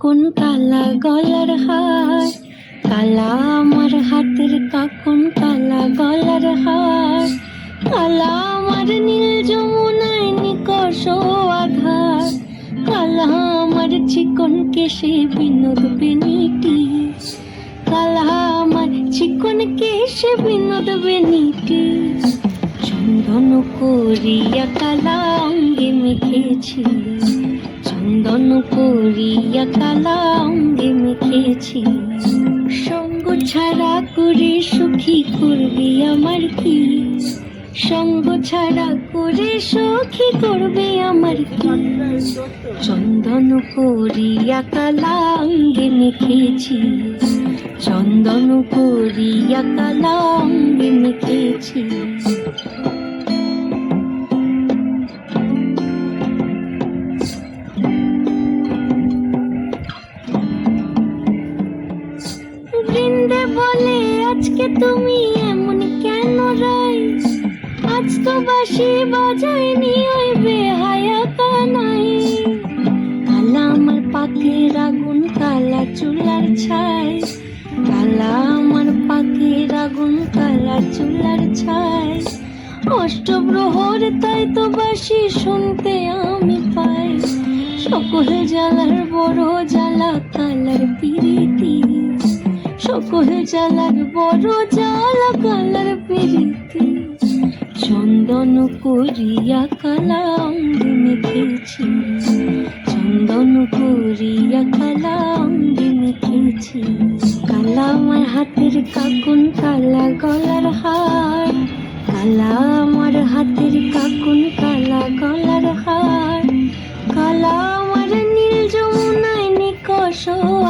কাকন কালা গলার হার, কালা আমার হাতের কাকন কালা গলার হার, কালা আমার নীল যমুনায় নিকষ আধার, কালা আমার চিকন কেশে বিনোদ বেনিটি, কালা আমার চিকন কেশে বিনোদ বেনিটি। চন্দন করিয়া কালা অঙ্গে মেখেছি, চন্দন করিয়া কালা অঙ্গে মেখেছি। সঙ্গ ছাড়া করে সুখী করবি আমার কি, সঙ্গ ছাড়া করে সখী করবে আমার কি। চন্দন করিয়া কালা অঙ্গে মেখেছি, চন্দন করিয়া কালা অঙ্গে মেখেছি। বৃন্দে বলে আজকে তুমি এমন কেন রাই, আজ তো বাঁশি বাজায়নি ওই বেহায়া কানাই। কালা আমার পাখের আগুন কালা চুলার ছাই, কালা আমার পাখের আগুন কালা চুলার ছাই। অষ্টপ্রহর তাই তো বাঁশি শুনতে আমি পাই, সকল জ্বালার বড় জ্বালা কালার পিরিতি, সকল জ্বালার বড় জ্বালা কালার পিরিতি। চন্দন করিয়া কালা অঙ্গে মেখেছি, চন্দন করিয়া কালা অঙ্গে মেখেছি। কালা আমার হাতের কাকন কালা গলার হার, কালা আমার হাতের কাকন কালা গলার হার, কালা আমার নীল যমুনায় নিকষ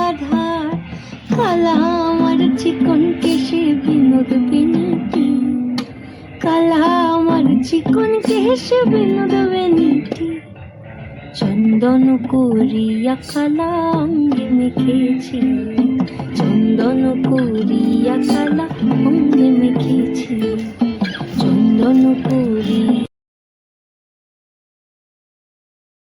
আধার, কালা আমার চিকন কেশে বিনোদ বেনিটি, কালা আমার চিকন কেশে বিনোদ বেনিটি। চন্দন করিয়া কালা অঙ্গে মেখেছি, চন্দন করিয়া কালা অঙ্গে মেখেছি, চন্দন